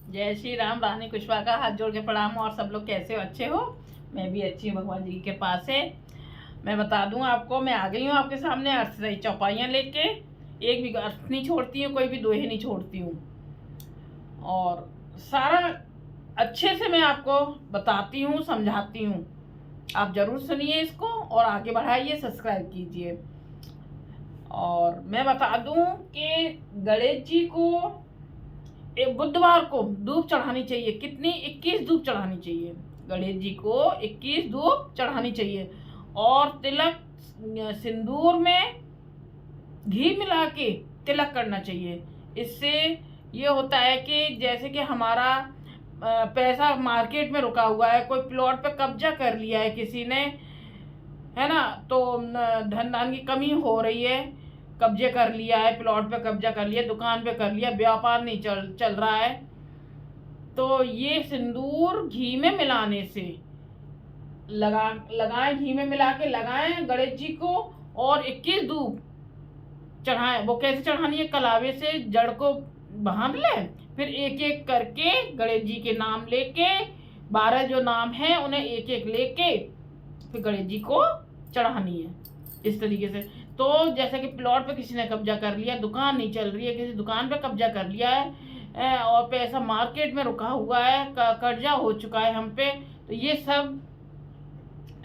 जय श्री राम। रानी कुशवाहा का हाथ जोड़ के प्रणाम। और सब लोग कैसे हो? अच्छे हो? मैं भी अच्छी हूँ, भगवान जी के पास से। मैं बता दूं आपको, मैं आ गई हूँ आपके सामने अर्थसही चौपाइयाँ लेके। एक भी अर्थ नहीं छोड़ती हूँ, कोई भी दोहे नहीं छोड़ती हूँ। और सारा अच्छे से मैं आपको बताती हूँ, समझाती हूँ। आप जरूर सुनिए इसको और आगे बढ़ाइए, सब्सक्राइब कीजिए। और मैं बता दूं कि गणेश जी को एक बुधवार को धूप चढ़ानी चाहिए। कितनी? 21 धूप चढ़ानी चाहिए। गणेश जी को 21 धूप चढ़ानी चाहिए। और तिलक, सिंदूर में घी मिला के तिलक करना चाहिए। इससे ये होता है कि जैसे कि हमारा पैसा मार्केट में रुका हुआ है, कोई प्लॉट पे कब्जा कर लिया है किसी ने, है ना, तो धन धान की कमी हो रही है, कब्जे कर लिया है, प्लॉट पे कब्जा कर लिया, दुकान पे कर लिया, व्यापार नहीं चल रहा है, तो ये सिंदूर घी में मिलाने से लगाएं, घी में मिला के लगाएं गणेश जी को। और 21 धूप चढ़ाएं। वो कैसे चढ़ानी है? कलावे से जड़ को बांध लें, फिर एक एक करके गणेश जी के नाम लेके, 12 जो नाम है उन्हें एक एक लेके फिर गणेश जी को चढ़ानी है। इस तरीके से तो जैसे कि प्लॉट पे किसी ने कब्जा कर लिया, दुकान नहीं चल रही है, किसी दुकान पे कब्जा कर लिया है और पैसा मार्केट में रुका हुआ है, कर्जा हो चुका है हम पे, तो ये सब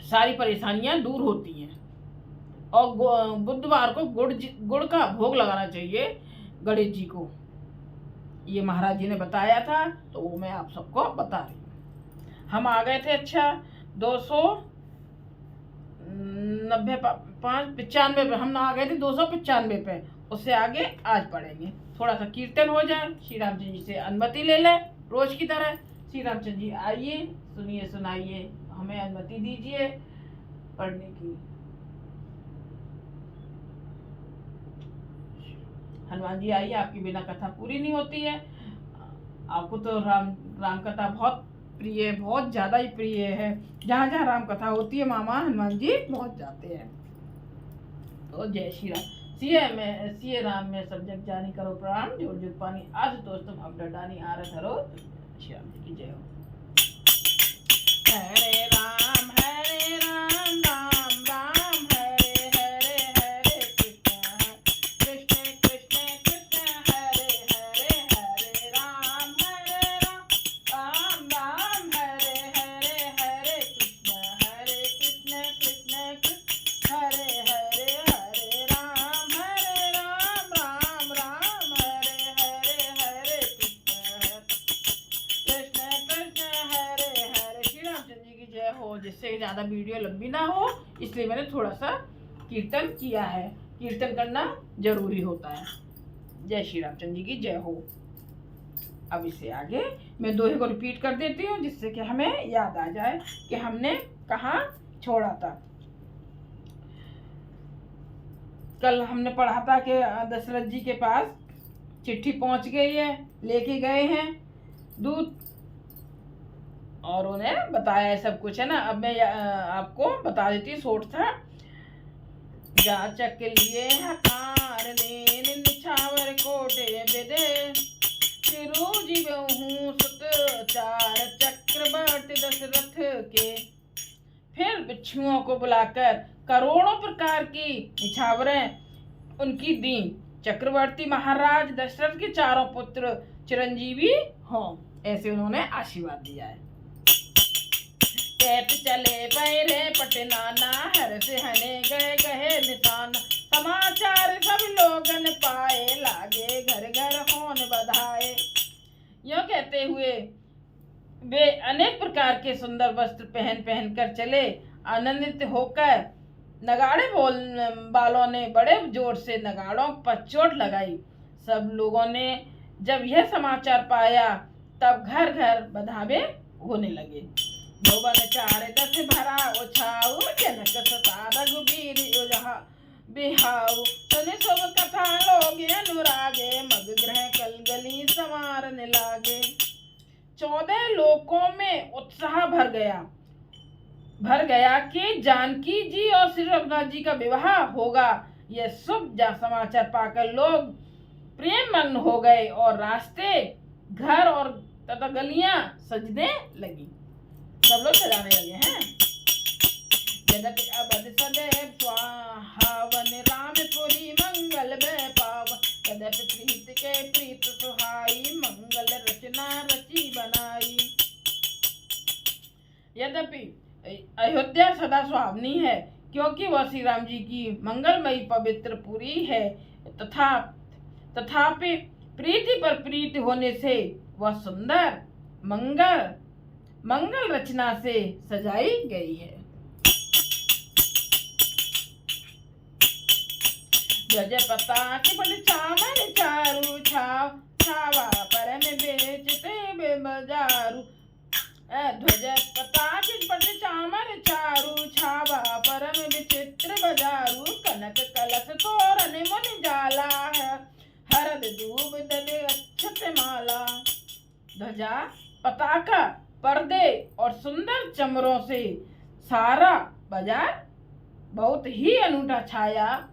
सारी परेशानियां दूर होती हैं। और बुधवार को गुड़ का भोग लगाना चाहिए गणेश जी को। ये महाराज जी ने बताया था, तो वो मैं आप सबको बता रही हूँ। हम आ गए थे, अच्छा 295 पे हम आ गए थे, 295 पे। उससे आगे आज पढ़ेंगे। थोड़ा सा कीर्तन हो जाए, श्री रामचंद्र जी से अनुमति ले लें रोज की तरह। श्री रामचंद्र जी आइए, सुनिए, सुनाइए, हमें अनुमति दीजिए पढ़ने की। हनुमान जी आइए, आपकी बिना कथा पूरी नहीं होती है। आपको तो राम कथा बहुत प्रिय, बहुत ज्यादा ही प्रिय है। जहाँ जहाँ राम कथा होती है मामा हनुमान जी पहुंच जाते हैं। तो जय श्री राम। सिए राम में सब जग जानी, करो प्रणाम जोड़ जुग पानी, आज दोस्तों अब डडानी आरत हरो। श्री राम जी की जय हो। हरे राम राम राम हरे हरे, हरे कृष्ण कृष्ण कृष्ण हरे हरे, हरे राम राम राम हरे हरे, हरे कृष्ण कृष्ण कृष्ण हरे हरे, हरे राम राम राम हरे हरे, हरे कृष्ण कृष्ण हरे हरे। श्री रामचंद्र जी की जय हो। जिससे ज्यादा वीडियो लंबी ना हो, इसलिए मैंने थोड़ा सा कीर्तन किया है। कीर्तन करना जरूरी होता है। जय श्री रामचंद्र जी की जय हो। अब इससे आगे मैं दोहे को रिपीट कर देती हूँ, जिससे कि हमें याद आ जाए कि हमने कहाँ छोड़ा था। कल हमने पढ़ा था कि दशरथ जी के पास चिट्ठी पहुंच गई है, लेके गए हैं दूत, और उन्हें बताया है सब कुछ, है ना। अब मैं आपको बता देती हूँ शॉर्ट था। जाचक लिए हकार लेन, निछावर कोटे बेदे, चिरुजी बहु सुत चार, चक्रवर्ती दशरथ के। फिर बिच्छुओं को बुलाकर करोड़ों प्रकार की निछावरें उनकी दी। चक्रवर्ती महाराज दशरथ के चारों पुत्र चिरंजीवी हों, ऐसे उन्होंने आशीर्वाद दिया है। कहत चले पैरे पटनाना, हर से हने गए गहे निशान, समाचार सब लोगन पाए, लागे घर घर होन बधाए। यो कहते हुए वे अनेक प्रकार के सुंदर वस्त्र पहन कर चले। आनंदित होकर नगाड़े वालों ने बड़े जोर से नगाड़ों पर चोट लगाई। सब लोगों ने जब यह समाचार पाया, तब घर घर बधावे होने लगे। भुवन चार दस भरा उछाऊ, जनक सता रघुबीर बिहाऊ, सुनि शुभ कथा लोग अनुरागे, मग ग्रह कलगली संवारने लागे। 14 लोकों में उत्साह भर गया कि जानकी जी और श्री रघुनाथ जी का विवाह होगा। यह शुभ समाचार पाकर लोग प्रेम मग्न हो गए और रास्ते, घर और तथा तो गलियां सजने लगी, सब लोग सजाने लगे हैं। यद्यपि अवध सदैव सुहावन, रामपुरी मंगल में पावन। यद्यपि प्रीत के प्रीत सुहाई, मंगल रचना रची बनाई। यद्यपि अयोध्या सदा सुहावनी है, क्योंकि वह श्री राम जी की मंगलमयी पवित्र पुरी है, तथापि प्रीति पर प्रीति होने से वह सुंदर मंगल रचना से सजाई गई है। ध्वज पताके पर चामर चारू छाव, छावा परम बेचते बजारू। ध्वज पताके पर चामर चारू छावा, परम विचित्र बजारू। कनक कलश तोरण मुनि जाला, हरद दूब दले अक्षत माला। ध्वजा, पताका, पर्दे और सुंदर चमरों से सारा बाजार बहुत ही अनूठा छाया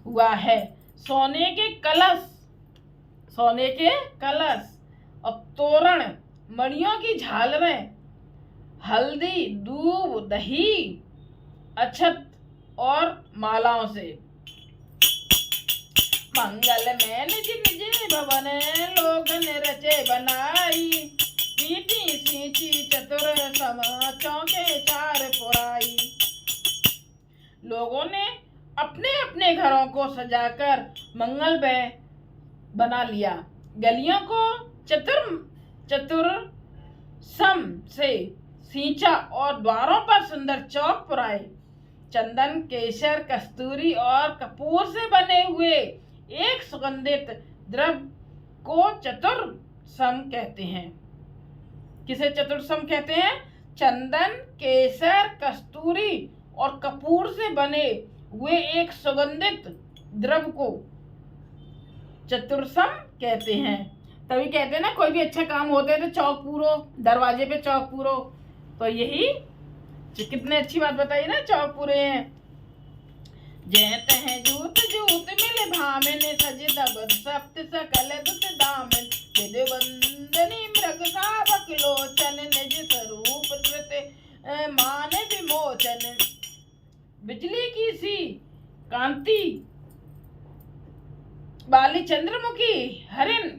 हुआ है। सोने के कलश और तोरण, मणियों की झालरें, हल्दी, दूब, दही, अक्षत और मालाओं से। मंगल में निज निज भवन, लोग ने रचे बनाई। पीटी सींची चतुर सम, चौके चार पुराई। लोगों ने अपने अपने घरों को सजाकर मंगलमय बना लिया। गलियों को चतुर सम से सींचा और द्वारों पर सुंदर चौक पुराए। चंदन, केसर, कस्तूरी और कपूर से बने हुए एक सुगंधित द्रव्य को चतुर्सम कहते हैं। किसे चतुर्सम कहते हैं? चंदन, केसर, कस्तूरी और कपूर से बने हुए एक सुगंधित द्रव्य को चतुर्सम कहते हैं। तभी कहते हैं ना, कोई भी अच्छा काम होते है तो चौक पूरो, दरवाजे पे चौक पूरो। तो यही कितने अच्छी बात बताई ना, चौक पूरे हैं। जैत है जूत जूत मिले भामिन, सज दबद सप्त सकल दुत दामन। विधि वंदनी मृग सावक लोचन, निज स्वरूप धृत मान विमोचन। बिजली की सी कांति वाली चंद्रमुखी हरिण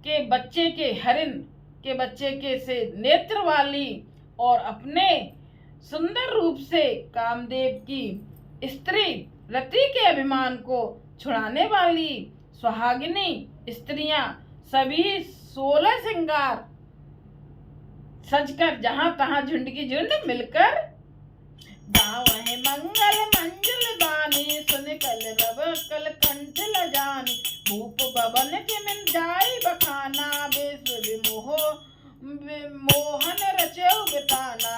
के बच्चे के से नेत्र वाली और अपने सुंदर रूप से कामदेव की स्त्री रति के अभिमान को छुड़ाने वाली सुहागिनी स्त्रियां सभी 16 श्रृंगार सजकर जहां तहां झुंड की झुंड मिलकर गावहि मंगल मंजुल बानी, सुन कल रव कल कंठ लजानी। भूप भवन के मिल जाई बखाना, विश्व मोहन रचेउ बिताना।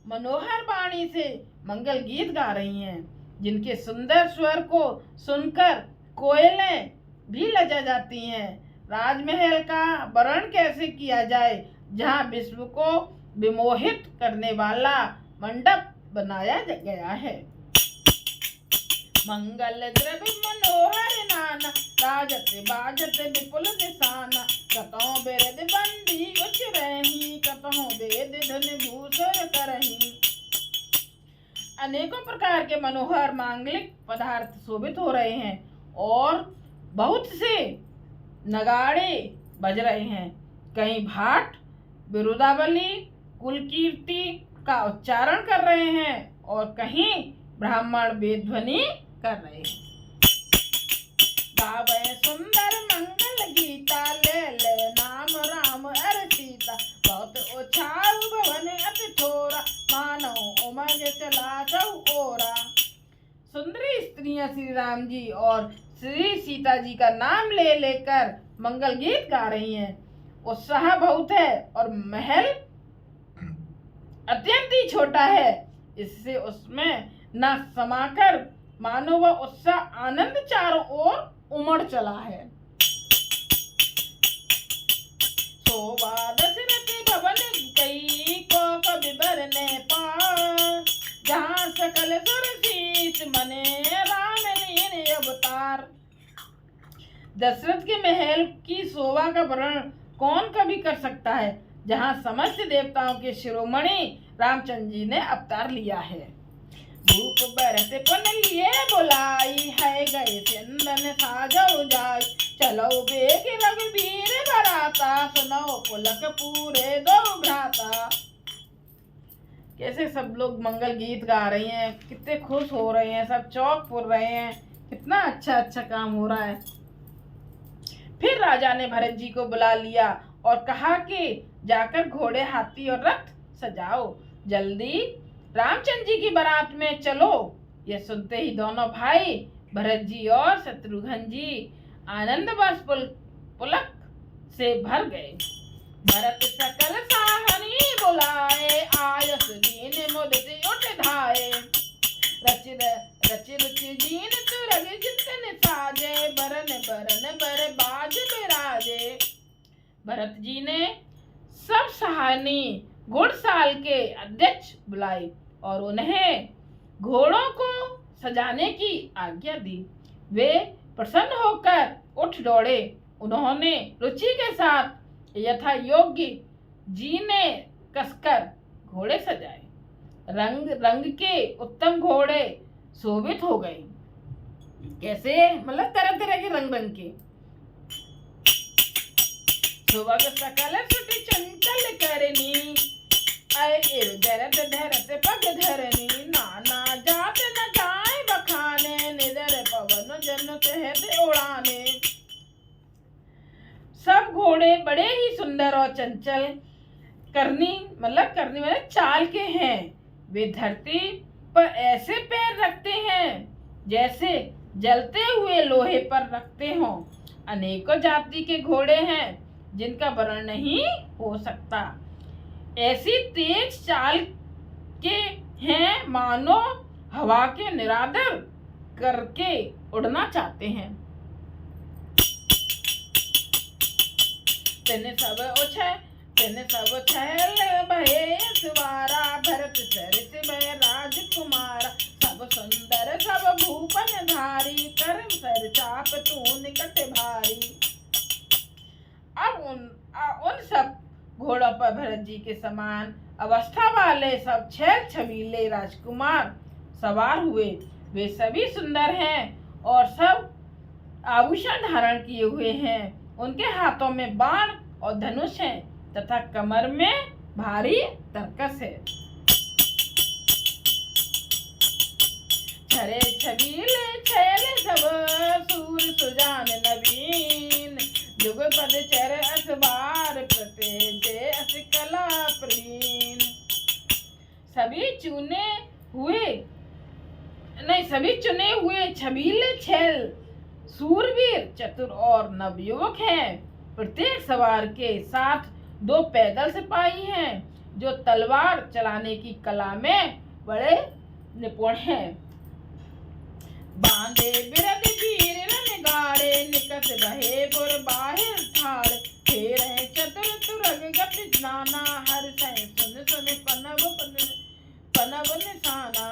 मनोहर वाणी से मंगल गीत गा रही हैं, जिनके सुंदर स्वर को सुनकर कोयलें भी लजा जाती हैं। राजमहल का वर्णन कैसे किया जाए, जहाँ विश्व को विमोहित करने वाला मंडप बनाया गया है। मंगल द्रव्य मनोहर नाना, राजत बाजत विपुल निशाना। कतौ बिरद बंदी उच्च रही, कतौ वेद धन भूषण करही। अनेकों प्रकार के मनोहर मांगलिक पदार्थ शोभित हो रहे हैं और बहुत से नगाड़े बज रहे हैं। कहीं भाट बिरुदावली कुलकीर्ति का उच्चारण कर रहे हैं और कहीं ब्राह्मण वेदध्वनि कर रहे हैं। गावे सुंदर मंगल गीता, ले ले नाम राम अर सीता। बहुत उछाल भवन अति थोरा, मानो उमग चला चौओरा। सुंदरी स्त्रियां श्री राम जी और श्री सीता जी का नाम ले लेकर मंगल गीत गा रही हैं। उत्साह बहुत है और महल अत्यंत ही छोटा है, इससे उसमें न समाकर मानो वह उत्साह आनंद चारों ओर उमड़ चला है। शोभा दशरथ भवन कई को कवि बरने पार, जहाँ सकल सुर शीस मने राम लीन अवतार। दशरथ के महल की शोभा का वर्णन कौन कभी कर सकता है, जहाँ समस्त देवताओं के शिरोमणि रामचंद्र जी ने अवतार लिया है। भूप बरत पुन लिए बुलाई, है गए चंदन साजो जाय, चलो बेग रघुबीर बराता, सुनो पुलक पूरे दो भ्राता। कैसे सब लोग मंगल गीत गा रही हैं, कितने खुश हो रहे हैं, सब चौक पुर रहे हैं, कितना अच्छा अच्छा काम हो रहा है। फिर राजा ने भरत जी को बुला लिया और कहा कि जाकर घोड़े, हाथी और रथ सजाओ, जल्दी रामचंद्र जी की बारात में चलो। यह सुनते ही दोनों भाई भरत जी और शत्रुघ्न जी आनंद बस पुलक से भर गए। भरत सकल साहनी बुलाए, आयस दीन मुदित उठ धाये, रच रुचि दीन तुरग जितन साजे, बरन बरन बर बाज बिराजे। भरत जी ने सब सहानी घुड़साल के अध्यक्ष बुलाए और उन्हें घोड़ों को सजाने की आज्ञा दी। वे प्रसन्न होकर उठ दौड़े। उन्होंने रुचि के साथ यथा योग्य जी ने कसकर घोड़े सजाए। रंग रंग के उत्तम घोड़े शोभित हो गए। कैसे, मतलब तरह तरह के रंग रंग के। सुबह सकल सुटी चंचल करनी, आए एव जरत धरत पग धरनी, नाना जात न जाए बखाने, निदर पवन जन सहत उड़ाने। सब घोड़े बड़े ही सुंदर और चंचल करनी मतलब चाल के हैं। वे धरती पर ऐसे पैर रखते हैं जैसे जलते हुए लोहे पर रखते हों। अनेकों जाति के घोड़े हैं जिनका वर्णन नहीं हो सकता। ऐसी तेज चाल के हैं मानो हवा के निरादर करके उड़ना चाहते हैं। तेने सब छैल भये सुवारा, भरत सरिस भय राजकुमारा, सब सुंदर सब भूपन धारी, करम सर चाप तू निकट भारी। अब उन सब घोड़ों पर भरत जी के समान अवस्था वाले सब छैल छबीले राजकुमार सवार हुए। वे सभी सुंदर हैं और सब आभूषण धारण किए हुए हैं। उनके हाथों में बाण और धनुष है तथा कमर में भारी तरकस है। छरे छबीले छैल सब सूर सुजान नवीन, जुग पद चर असबार प्रतेजे अस कला प्रवीण। सभी चुने हुए छबीले छैल सूरवीर, चतुर और नवयुवक हैं। प्रत्येक सवार के साथ 2 पैदल सिपाही हैं जो तलवार चलाने की कला में बड़े निपुण हैं। बांधे बिरद वीर रन गाड़े, निकस बहे पुर बाहिर ठाड़, फेर चतुर तुरग गति नाना, हर सह सुन सुन पनव निशाना।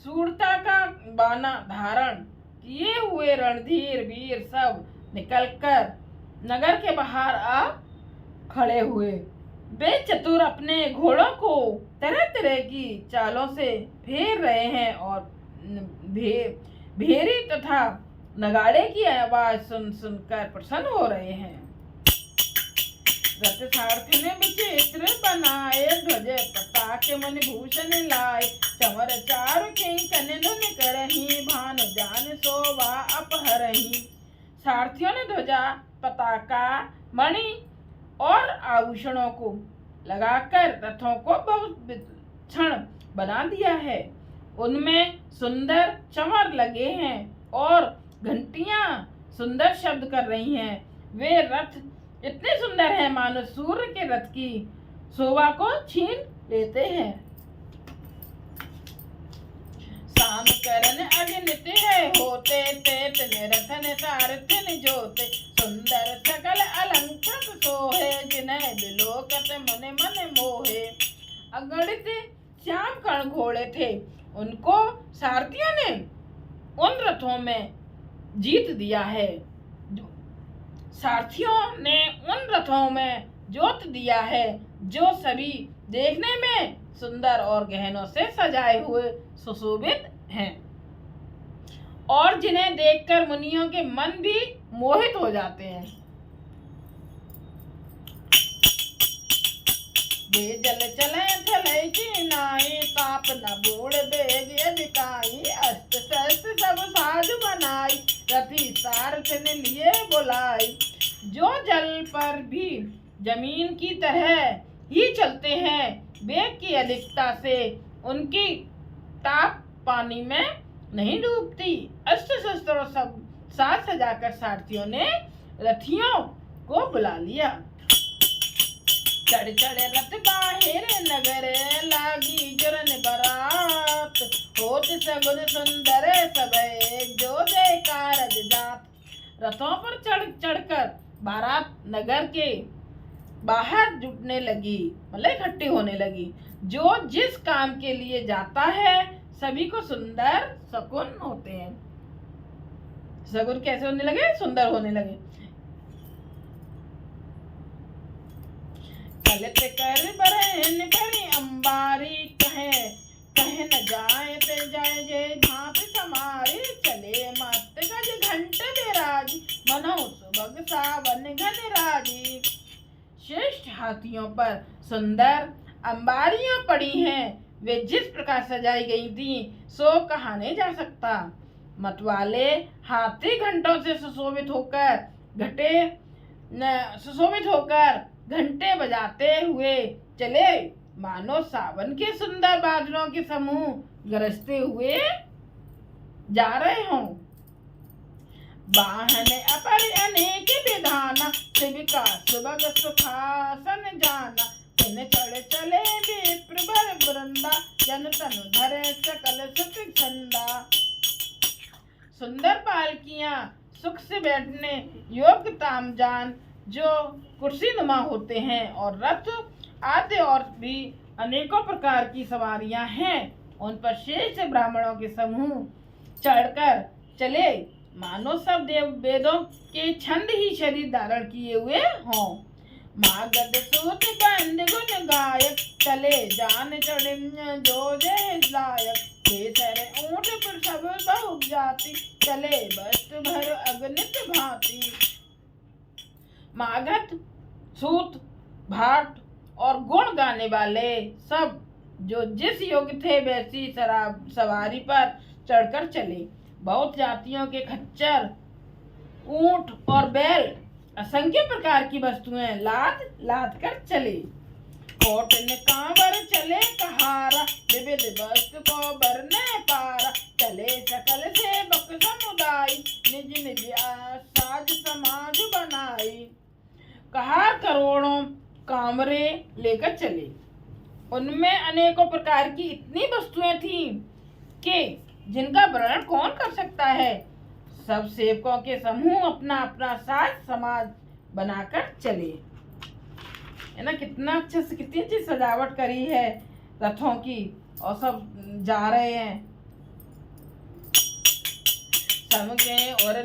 सूरता का बाना धारण किए हुए रणधीर वीर सब निकलकर नगर के बाहर आ खड़े हुए। वे चतुर अपने घोड़ों को तरह तरह की चालों से फेर रहे हैं और भेरी तथा नगाड़े की आवाज सुन सुनकर प्रसन्न हो रहे हैं। रथ सारथी ने विचित्र बनाए, ध्वज पताक मन भूषण लाए, चमर चारु किंकन धुन करही, भानु जान शोभा अपहरही। सारथियों ने ध्वजा, पताका, मणि और आभूषणों को लगाकर रथों को बहुत विलक्षण बना दिया है। उनमें सुंदर चमर लगे हैं और घंटियां सुंदर शब्द कर रही हैं। वे रथ इतने सुंदर हैं मानो सूर्य के रथ की शोभा को छीन लेते हैं। शाम करन अगनित है होते, तेत रथन सारथिन जोते, सुंदर सकल अलंकृत सोहे, जिन्हें बिलोकत मन मन मोहे। अगणित श्याम कर्ण घोड़े थे, उनको सारथियों ने उन रथों में जीत दिया है। सारथियों ने उन रथों में जोत दिया है जो सभी देखने में सुंदर और गहनों से सजाए हुए सुशोभित हैं और जिन्हें देखकर मुनियों के मन भी मोहित हो जाते हैं। वे जल चले थले की नाई, ताप न बूढ़ बेग अधिकाई, अस्त्र शस्त्र सब साधु बनाई, रथी सारथ ने लिए बुलाई। जो जल पर भी जमीन की तरह ही चलते हैं, वेग की अधिकता से उनकी ताप पानी में नहीं डूबती। अस्त्र शस्त्रों सब साथ सजाकर सारथियों ने रथियों को बुला लिया। चढ़ चढ़ रथ बाहिर नगर, लागी जुरन बरात, होत सगुन सुंदर सबे, जो जयकार जात। रथों पर चढ़ चढ़कर बारात नगर के बाहर जुटने लगी, मतलब इकट्ठी होने लगी। जो जिस काम के लिए जाता है सभी को सुंदर शकुन होते हैं। शकुन कैसे होने लगे? सुंदर होने लगे। चलत कर बरहन बड़ी अंबारी, कहे कहे न जाए ते जाए जे भाप समारी, चले मत गज घंट बिराजी, मनो सुबग सावन घन राजी। श्रेष्ठ हाथियों पर सुंदर अंबारियां पड़ी हैं, वे जिस प्रकार सजाई गई थी सो कहा नहीं जा सकता। मतवाले हाथी घंटों से सुशोभित होकर घंटे बजाते हुए चले, मानो सावन के सुंदर बादलों के समूह गरजते हुए जा रहे हों। वाहन अपर अनेक विधाना, शिविका सुबग सुखासन जाना, तिन चढ़ चले विप्र बर वृंदा, जन तनु धरे सकल सुख छंदा। सुंदर पालकियां सुख से बैठने योग्य तामजान जो कुर्सी नुमा होते हैं, और रथ आदि और भी अनेकों प्रकार की सवारियां हैं, उन पर शेष ब्राह्मणों के समूह चढ़कर चले, मानो सब देव वेदों के छंद ही शरीर धारण किए हुए हों। मागध सूत बंद गुण गायक, चले जान चढ़ जो जय लायक, केसर ऊंट पर सब बहु जाति, चले वस्तु भर अगणित भांति। मागध सूत भाट और गुण गाने वाले सब जो जिस योग्य थे वैसी सवारी पर चढ़कर चले। बहुत जातियों के खच्चर, ऊंट और बैल, असंख्य प्रकार की वस्तुएं लाद लाद कर चले। कोट ने कांवर चले कहारा, विविध वस्तु को भरने पारा, चले सकल सेवक समुदाय, निज निज साज समाज बनाई। कहार करोड़ों कांवरे लेकर चले, उनमें अनेकों प्रकार की इतनी वस्तुएं थीं कि जिनका वर्णन कौन कर सकता है। सब सेवकों के समूह अपना अपना साज समाज बनाकर चले, है ना। कितना अच्छे से कितनी अच्छी सजावट करी है रथों की, और सब जा रहे हैं। सबके और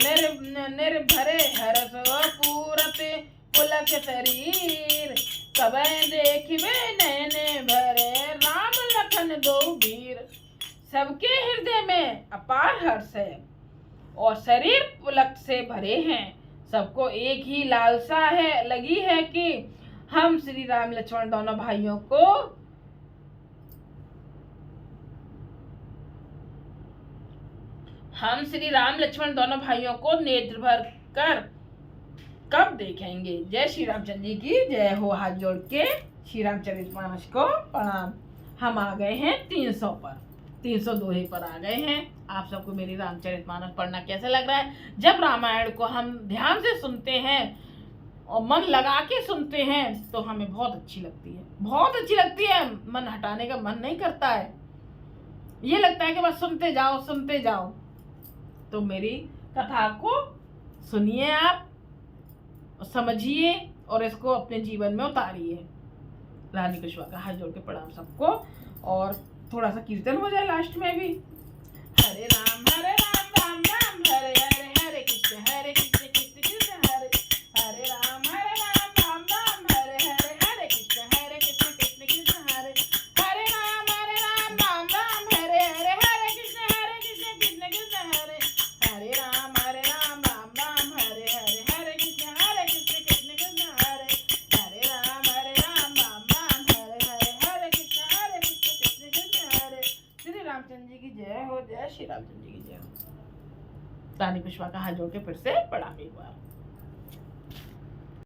निर्भरे हरस पूरत पुलक शरीर, कबे देखिबे नैने भरे, राम लखन दो वीर। सबके हृदय में अपार हर्ष है और शरीर पुलक से भरे हैं। सबको एक ही लालसा है लगी है कि हम श्री राम लक्ष्मण दोनों भाइयों को नेत्र भर कर कब देखेंगे। जय श्री रामचंद्र जी की जय हो। हाथ जोड़ के श्री रामचरितमानस को प्रणाम। हम आ गए हैं 300 पर, 302 पर आ गए हैं। आप सबको मेरी रामचरितमानस पढ़ना कैसा लग रहा है? जब रामायण को हम ध्यान से सुनते हैं और मन लगा के सुनते हैं तो हमें बहुत अच्छी लगती है, बहुत अच्छी लगती है। मन हटाने का मन नहीं करता है, ये लगता है कि बस सुनते जाओ सुनते जाओ। तो मेरी कथा को सुनिए आप, समझिए और इसको अपने जीवन में उतारिए। रानी कुशवाहा का हाथ जोड़ के प्रणाम सबको, और थोड़ा सा कीर्तन हो जाए लास्ट में भी। हरे राम राम राम हरे हरे, हरे कृष्ण कृष्ण कृष्ण हरे की जय हो, जय श्री रामचंद्र जी की जय हो। रानी पुष्पा का हाथ जोड़ के फिर से प्रणाम एक बार।